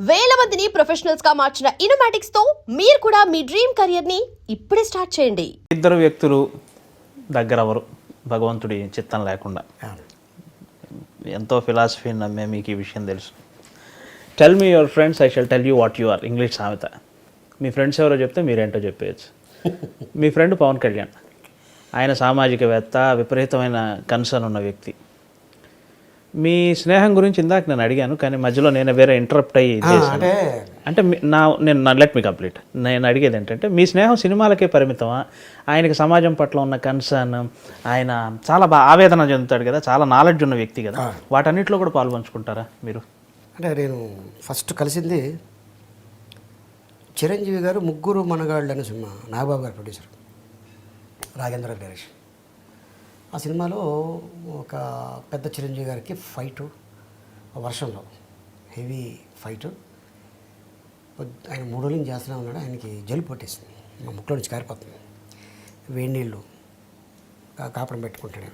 వేల మందిని ప్రొఫెషనల్స్ గా మార్చిన ఇనోమాటిక్స్ తో మీరు కూడా మీ డ్రీమ్ కెరియర్ ని ఇప్పుడే స్టార్ట్ చేయండి. ఇద్దరు వ్యక్తులు దగ్గరవరు భగవంతుడి చిత్తం లేకుండా ఎంతో ఫిలాసఫీ నమ్మే మీకు ఈ విషయం తెలుసు. Tell me your friends, I shall tell you what you are. English సామెత. మీ ఫ్రెండ్స్ ఎవరో చెప్తే మీరేంటో చెప్పేయచ్చు. మీ ఫ్రెండ్ పవన్ కళ్యాణ్, ఆయన సామాజికవేత్త, విపరీతమైన కన్సర్న్ ఉన్న వ్యక్తి. మీ స్నేహం గురించి ఇందాక నేను అడిగాను, కానీ మధ్యలో నేను వేరే ఇంటరప్ట్ అయ్యి అంటే నేను లెట్ మీ కంప్లీట్. నేను అడిగేది ఏంటంటే, మీ స్నేహం సినిమాలకే పరిమితమా? ఆయనకి సమాజం పట్ల ఉన్న కన్సర్న్, ఆయన చాలా బాగా ఆవేదన చెందుతాడు కదా, చాలా నాలెడ్జ్ ఉన్న వ్యక్తి కదా, వాటన్నిటిలో కూడా పాల్పంచుకుంటారా మీరు? అంటే నేను ఫస్ట్ కలిసింది చిరంజీవి గారు ముగ్గురు మనగాళ్ళు అనే సినిమా, నాగబాబు గారు ప్రొడ్యూసర్, రాఘేంద్ర డైరెక్షన్. ఆ సినిమాలో ఒక పెద్ద చిరంజీవి గారికి ఫైటు, వర్షంలో హెవీ ఫైటు. ఆయన 3 రోజులు చేస్తూనే ఉన్నాడు. ఆయనకి జలుబు పట్టేసింది, మా ముక్కులో నుంచి కారిపోతుంది. వేడి నీళ్ళు కాపడం పెట్టుకుంటాడు.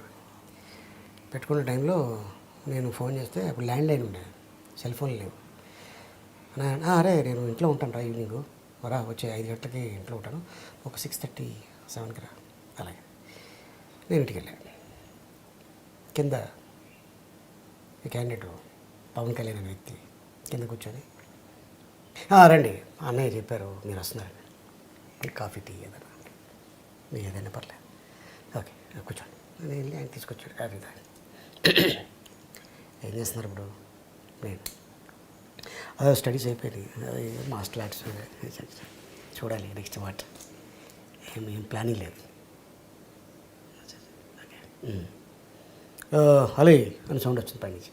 పెట్టుకున్న టైంలో నేను ఫోన్ చేస్తే అప్పుడు ల్యాండ్ లైన్ ఉండేది, సెల్ ఫోన్ లేవు. అరే నేను ఇంట్లో ఉంటాను రా, ఈవినింగ్ రా, వచ్చే 5 గంటలకి ఇంట్లో ఉంటాను, ఒక 6:30, 7కి రా. అలాగే నేను ఇంటికి వెళ్ళాను. కింద ఈ క్యాండిడేట్ పవన్ కళ్యాణ్ అనే వ్యక్తి కింద కూర్చొని, రండి అన్నయ్య చెప్పారు మీరు వస్తున్నారని, కాఫీ టీ ఏదైనా మీరు ఏదైనా పర్లేదు, ఓకే కూర్చోండి. నేను వెళ్ళి ఆయన తీసుకొచ్చాడు కాఫీ తాగి. ఏం చేస్తున్నారు ఇప్పుడు? నేను అదే స్టడీస్ అయిపోయినాయి, మాస్టర్ ఆర్ట్స్ చూడాలి నెక్స్ట్ వాట్, ఏం ప్లానింగ్ లేదు. హలో అని సౌండ్ వచ్చింది పైనుంచి.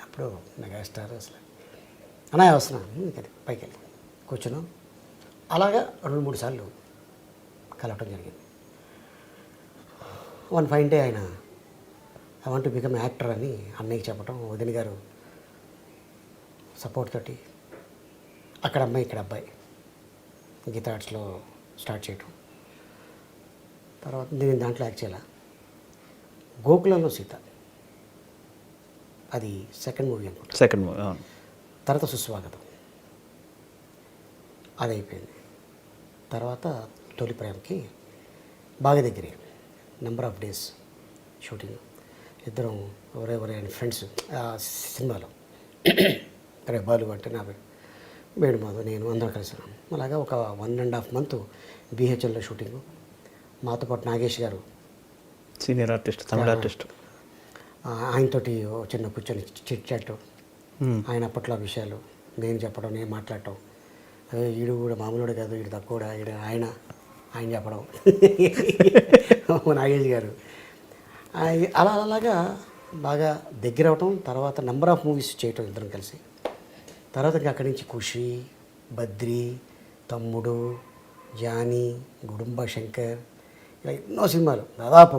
అప్పుడు మెగాస్టార్ అసలు అన్నయ్య వస్తున్నాను, పైకి వెళ్ళి కూర్చున్నాం. అలాగా 2-3 సార్లు కలవటం జరిగింది. వన్ ఫైన్ డే ఆయన I want to become actor అని అన్నయ్యకి చెప్పటం, వదిన గారు సపోర్ట్ తోటి అక్కడ అమ్మాయి ఇక్కడ అబ్బాయి గీతా ఆర్ట్స్లో స్టార్ట్ చేయటం. తర్వాత నేను దాంట్లో యాక్ట్ చేయాల. గోకులంలో సీత, అది సెకండ్ మూవీ అనుకుంటా. Second movie. తర్వాత సుస్వాగతం, అది అయిపోయింది. తర్వాత తొలి ప్రేమకి బాగా దగ్గరే, నెంబర్ ఆఫ్ డేస్ షూటింగ్. ఇద్దరం ఎవరెవరే అని ఫ్రెండ్స్ ఆ సినిమాలో అరే బాలు అంటే నా పేరు వేణుమాధవ్, నేను అందరం కలిసినాం. అలాగా ఒక 1.5 month బీహెచ్ఎల్లో షూటింగు. మాతో పాటు నాగేష్ గారు, సీనియర్ ఆర్టిస్ట్, తమిళ ఆర్టిస్ట్, ఆయనతోటి చిన్న కూర్చొని చిట్ చాట్, ఆయన అప్పట్లో విషయాలు నేను చెప్పడం, నేను మాట్లాడటం. వీడు కూడా మామూలుడే కాదు, వీడు తక్కువ, వీడు ఆయన చెప్పడం నాగేష్ గారు. అలాగా బాగా దగ్గర అవటం. తర్వాత నెంబర్ ఆఫ్ మూవీస్ చేయటం ఇద్దరం కలిసి. తర్వాత ఇంకా అక్కడి నుంచి ఖుషి, బద్రి, తమ్ముడు, జానీ, గుడుంబ శంకర్, ఇలా ఎన్నో సినిమాలు, దాదాపు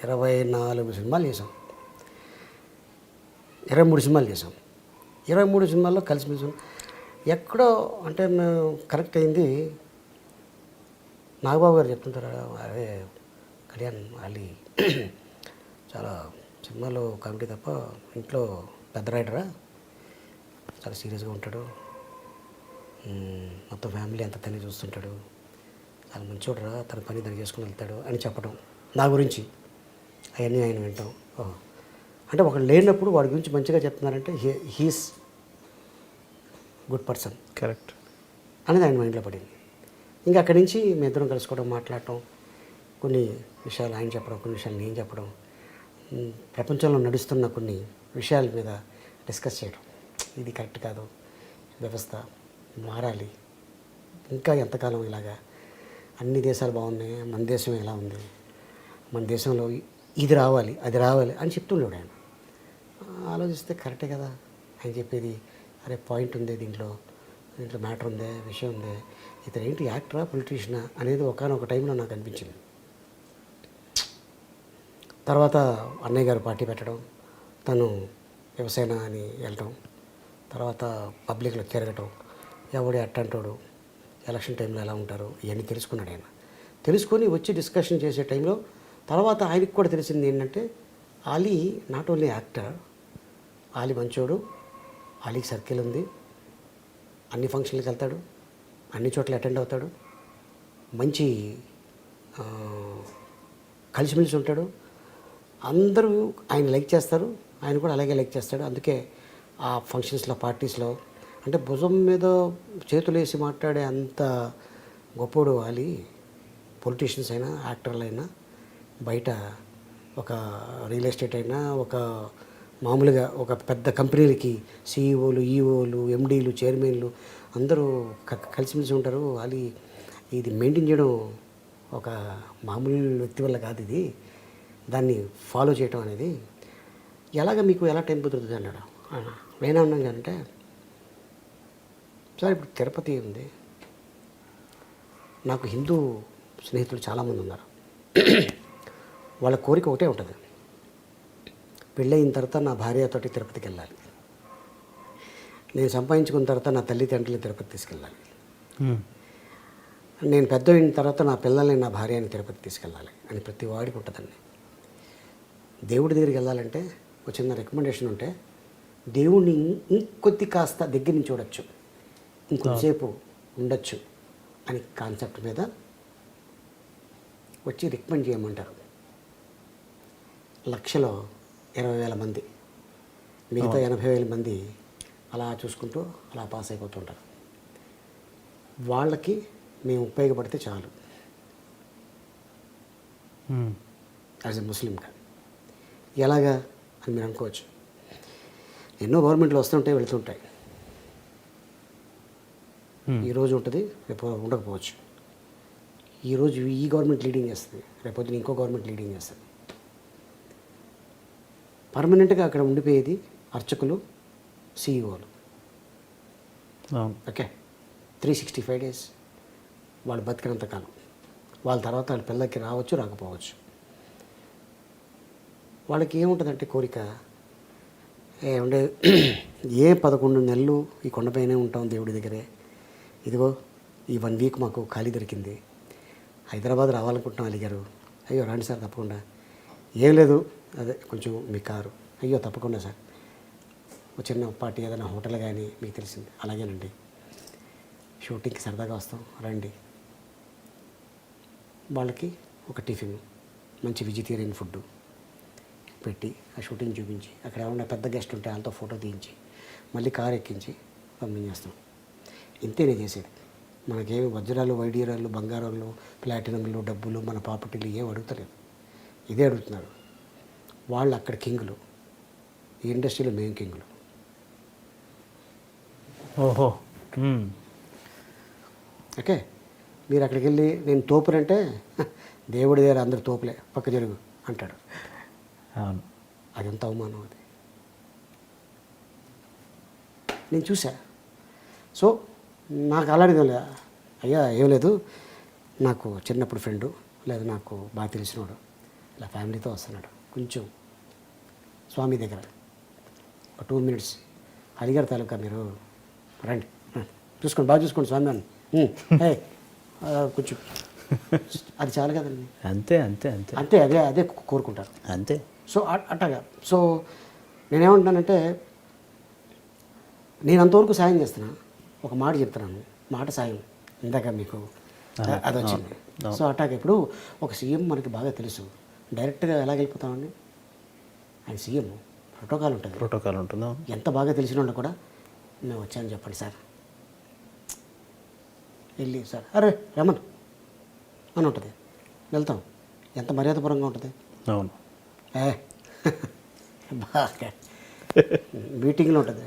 24 సినిమాలు చేసాం, 23 సినిమాలు చేసాం. 23 సినిమాల్లో కలిసిమెలిసి ఎక్కడో అంటే మేము కనెక్ట్ అయింది. నాగబాబు గారు చెప్తుంటారు, అదే కళ్యాణ్ అలీ చాలా సినిమాలో కామెడీ తప్ప ఇంట్లో పెద్ద రైటరా, చాలా సీరియస్గా ఉంటాడు, మొత్తం ఫ్యామిలీ అంతా తనే చూస్తుంటాడు, చాలా మంచోడరా, తన పని తను చేసుకుని వెళ్తాడు అని చెప్పడం నా గురించి. అవన్నీ ఆయన వింటాం. అంటే ఒకడు లేనప్పుడు వాడి గురించి మంచిగా చెప్తున్నారంటే హీస్ గుడ్ పర్సన్, కరెక్ట్ అనేది ఆయన మైండ్లో పడింది. ఇంకా అక్కడి నుంచి మేము ఇద్దరం కలుసుకోవడం, మాట్లాడటం, కొన్ని విషయాలు ఆయన చెప్పడం, కొన్ని విషయాలు నేను చెప్పడం, ప్రపంచంలో నడుస్తున్న కొన్ని విషయాల మీద డిస్కస్ చేయడం. ఇది కరెక్ట్ కాదు, వ్యవస్థ మారాలి, ఇంకా ఎంతకాలం ఇలాగా, అన్ని దేశాలు బాగున్నాయి, మన దేశం ఎలా ఉంది, మన దేశంలో ఇది రావాలి, అది రావాలి అని చెప్తుండేవాడు ఆయన. ఆలోచిస్తే కరెక్టే కదా ఆయన చెప్పేది. అరే పాయింట్ ఉంది దీంట్లో మ్యాటర్ ఉందే, విషయం ఉందే, ఇతను ఏంటి యాక్టరా పొలిటీషియనా అనేది ఒకనొక టైంలో నాకు అనిపించింది. తర్వాత అన్నయ్య గారు పార్టీ పెట్టడం, తను వ్యవసాయ అని వెళ్ళటం, తర్వాత పబ్లిక్లో తిరగటం, ఎవడే అట్టంటాడు, ఎలక్షన్ టైంలో ఎలా ఉంటారు, ఇవన్నీ తెలుసుకున్నాడు ఆయన. తెలుసుకొని వచ్చి డిస్కషన్ చేసే టైంలో తర్వాత ఆయనకు కూడా తెలిసింది ఏంటంటే, Ali not only actor, Ali మంచోడు, అలీకి సర్కిల్ ఉంది, అన్ని ఫంక్షన్లకు వెళ్తాడు, అన్ని చోట్ల అటెండ్ అవుతాడు, మంచి ఆ, కలిసిమెలిసి ఉంటాడు. అందరూ ఆయన లైక్ చేస్తారు, ఆయన కూడా అలాగే లైక్ చేస్తాడు. అందుకే ఆ ఫంక్షన్స్లో పార్టీస్లో అంటే భుజం మీద చేతులు వేసి మాట్లాడే అంత గొప్పోడు అలీ. పొలిటీషియన్స్ అయినా యాక్టర్లు అయినా బయట ఒక రియల్ ఎస్టేట్ అయినా ఒక మామూలుగా ఒక పెద్ద కంపెనీలకి సీఈఓలు, ఈఓలు, ఎండీలు, చైర్మన్లు అందరూ కలిసిమెలిసి ఉంటారు. అలీ ఇది మెయింటైన్ చేయడం ఒక మామూలు వ్యక్తి వల్ల కాదు, ఇది దాన్ని ఫాలో చేయటం అనేది. ఎలాగ మీకు ఎలా టైం కుదురుతుంది అన్నాడు. నేనేమన్నాను అంటే, సార్ ఇప్పుడు తిరుపతి ఉంది, నాకు హిందూ స్నేహితులు చాలామంది ఉన్నారు. వాళ్ళ కోరిక ఒకటే ఉంటుంది, పెళ్ళయిన తర్వాత నా భార్యతోటి తిరుపతికి వెళ్ళాలి, నేను సంపాదించుకున్న తర్వాత నా తల్లిదండ్రులు తిరుపతి తీసుకెళ్ళాలి, నేను పెద్ద అయిన తర్వాత నా పిల్లల్ని నా భార్యని తిరుపతి తీసుకెళ్ళాలి అని ప్రతి వాడికి ఉంటుందండి. దేవుడి దగ్గరికి వెళ్ళాలంటే ఒక చిన్న రికమెండేషన్ ఉంటే, దేవుడిని ఇంకొద్ది కాస్త దగ్గర నుంచి చూడొచ్చు, ఇంకొంతసేపు ఉండొచ్చు అని కాన్సెప్ట్ మీద వచ్చి రికమెండ్ చేయమంటారు. లక్షలో 20,000 మంది, మిగతా 80,000 మంది అలా చూసుకుంటూ అలా పాస్ అయిపోతుంటారు. వాళ్ళకి మేము ఉపయోగపడితే చాలు యాజ్ ఎ ముస్లింగా. ఎలాగా అని మీరు అనుకోవచ్చు. ఎన్నో గవర్నమెంట్లు వస్తుంటాయి, వెళుతుంటాయి. ఈరోజు ఉంటుంది, రేపు ఉండకపోవచ్చు. ఈరోజు ఈ గవర్నమెంట్ లీడింగ్ చేస్తుంది, రేపొద్దున ఇంకో గవర్నమెంట్ లీడింగ్ చేస్తుంది. పర్మనెంట్గా అక్కడ ఉండిపోయేది అర్చకులు, సీఈఓలు. ఓకే, 365 days వాళ్ళు బతికినంత కాలం. వాళ్ళ తర్వాత వాళ్ళ పిల్లలకి రావచ్చు, రాకపోవచ్చు. వాళ్ళకి ఏముంటుందంటే కోరిక, ఏమంటే 11 నెలలు ఈ కొండపైనే ఉంటాం దేవుడి దగ్గరే, ఇదిగో ఈ 1 week మాకు ఖాళీ దొరికింది, హైదరాబాద్ రావాలనుకుంటున్నాం అలిగారు. అయ్యో రండి సార్ తప్పకుండా. ఏం లేదు, అదే కొంచెం మీ కారు, అయ్యో తప్పకుండా సార్. ఒక చిన్న పార్టీ ఏదైనా హోటల్ కానీ మీకు తెలిసింది, అలాగేనండి. షూటింగ్కి సరదాగా వస్తాం రండి. వాళ్ళకి ఒక టిఫిన్, మంచి వెజిటేరియన్ ఫుడ్ పెట్టి ఆ షూటింగ్ చూపించి, అక్కడ ఏమన్నా పెద్ద గెస్ట్ ఉంటే వాళ్ళతో ఫోటో తీయించి మళ్ళీ కారు ఎక్కించి పంపించేస్తాం. ఇంతే నేను చేసేది. మనకేమి వజ్రాలు, వైడీరాలు, బంగారాలు, ప్లాటినంలు, డబ్బులు, మన ప్రాపర్టీలు ఏం అడుగుతలేదు, ఇదే అడుగుతున్నారు. వాళ్ళు అక్కడ కింగులు, ఈ ఇండస్ట్రీలో మేము కింగులు. ఓహో. ఓకే, మీరు అక్కడికి వెళ్ళి నేను తోపునంటే దేవుడి దగ్గర అందరు తోపులే, పక్క జరుగు అంటాడు. అవును, అదంత అవమానం అది నేను చూసా. సో నాకు అలాంటిది లే, అయ్యా ఏం లేదు, నాకు చిన్నప్పుడు ఫ్రెండు లేదా నాకు బాగా తెలిసినవాడు ఇలా ఫ్యామిలీతో వస్తున్నాడు, కొంచెం స్వామి దగ్గర ఒక 2 minutes అడిగారు తాలూకా, మీరు రండి చూసుకోండి, బాగా చూసుకోండి స్వామి అని. కొంచెం అది చాలు కదండి. అంతే అంతే అంతే అంతే, అదే అదే కోరుకుంటారు అంతే. సో అట్టగా. సో నేనేమంటున్నానంటే, నేను అంతవరకు సాయం చేస్తున్నా, ఒక మాట చెప్తున్నాను, మాట సాయం ఇందాక మీకు అది వచ్చింది. సో అట్టాగా ఇప్పుడు ఒక సీఎం మనకి బాగా తెలుసు, డైరెక్ట్గా ఎలా వెళ్ళిపోతామండి? ఆయన సీఎం, ప్రోటోకాల్ ఉంటుందా? ఎంత బాగా తెలిసిన వాళ్ళు కూడా మేము వచ్చాను చెప్పండి సార్, వెళ్ళి సార్ అరే రమన్ అని ఉంటుంది, వెళ్తాం. ఎంత మర్యాదపరంగా ఉంటుంది. అవును, బాగా మీటింగ్లో ఉంటుంది,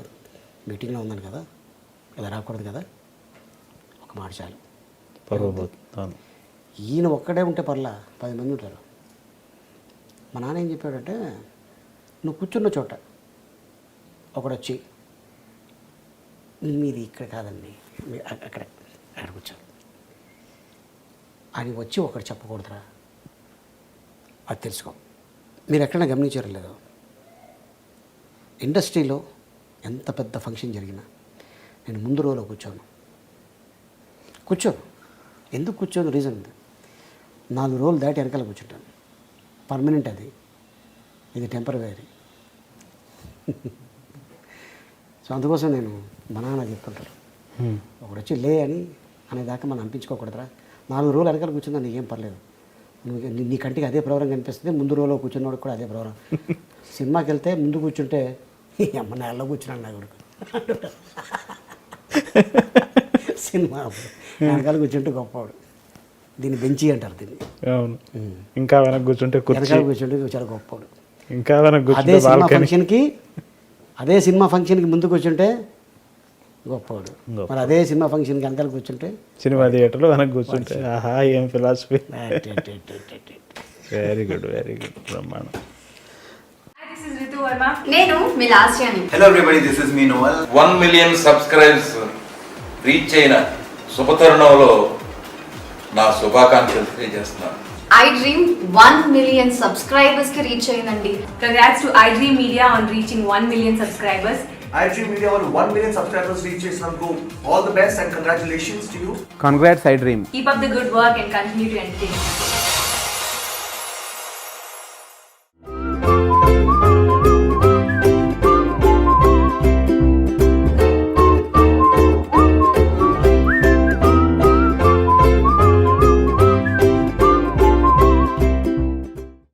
మీటింగ్లో ఉందని కదా ఇలా రాకూడదు కదా, ఒక మాట చాలు. అవును. ఈయన ఒక్కడే ఉంటే పర్లా 10 మంది ఉంటారు. మా నాన్న ఏం చెప్పాడంటే, నువ్వు కూర్చున్న చోట ఒకడొచ్చి మీది ఇక్కడ కాదండి, అక్కడ కూర్చోరు అని వచ్చి ఒకటి చెప్పకూడదురా, అది తెలుసుకో. మీరు ఎక్కడైనా గమనించారో లేదో, ఇండస్ట్రీలో ఎంత పెద్ద ఫంక్షన్ జరిగినా నేను ముందు రోజులో కూర్చోను. ఎందుకు కూర్చోను? రీజన్ ఉంది. 4 రోజులు దాటి వెనకాల కూర్చుంటాను. పర్మనెంట్ అది, ఇది టెంపరరీ. సో అందుకోసం నేను మా నాన్న చెప్తుంటారు, ఒకడు వచ్చి లే అని అనేదాకా మనం అనిపించుకోకూడదురా. 4 రోజులు వెనకాల కూర్చుందా నీకేం పర్లేదు, నువ్వు నీ కంటికి అదే ప్రోగ్రాం కనిపిస్తుంది, ముందు రోజులో కూర్చున్నవాడు కూడా అదే ప్రోగ్రాం. సినిమాకి వెళ్తే ముందు కూర్చుంటే అమ్మ నెలలో కూర్చున్నాను నా కొడుకు సినిమా వెనకాల కూర్చుంటే గొప్పవాడు. దీన్ని బెంచి అంటారు దీన్ని. అవును, ఇంకా వెనక కూర్చుంటే వెనకాల కూర్చుంటే చాలా గొప్పవాడు. ఇంకా వెనక అదే సినిమా ఫంక్షన్కి ముందు కూర్చుంటే గొప్పవాడు. మరి అదే సినిమా ఫంక్షన్కి వెనకాల కూర్చుంటే సినిమా థియేటర్లో వెనక కూర్చుంటే ఆహా ఏం ఫిలాసఫీ. వెరీ గుడ్ బ్రహ్మాండం. నేను మీ లాస్యాని. Hello everybody, this is me Noel. 1 million subscribers reach అయిన శుభతరుణంలో నా శుభాకాంక్షలు తెలియజేస్తున్నాను. ఐ డ్రీమ్ 1 million సబ్స్క్రైబర్స్ కి రీచ్ అయిందండి. Congrats to iDream Media on reaching 1 million subscribers. iDream Media on 1 million subscribers reach Sangu. All the best and congratulations to you. Congrats, iDream. Keep up the good work and continue to entertain.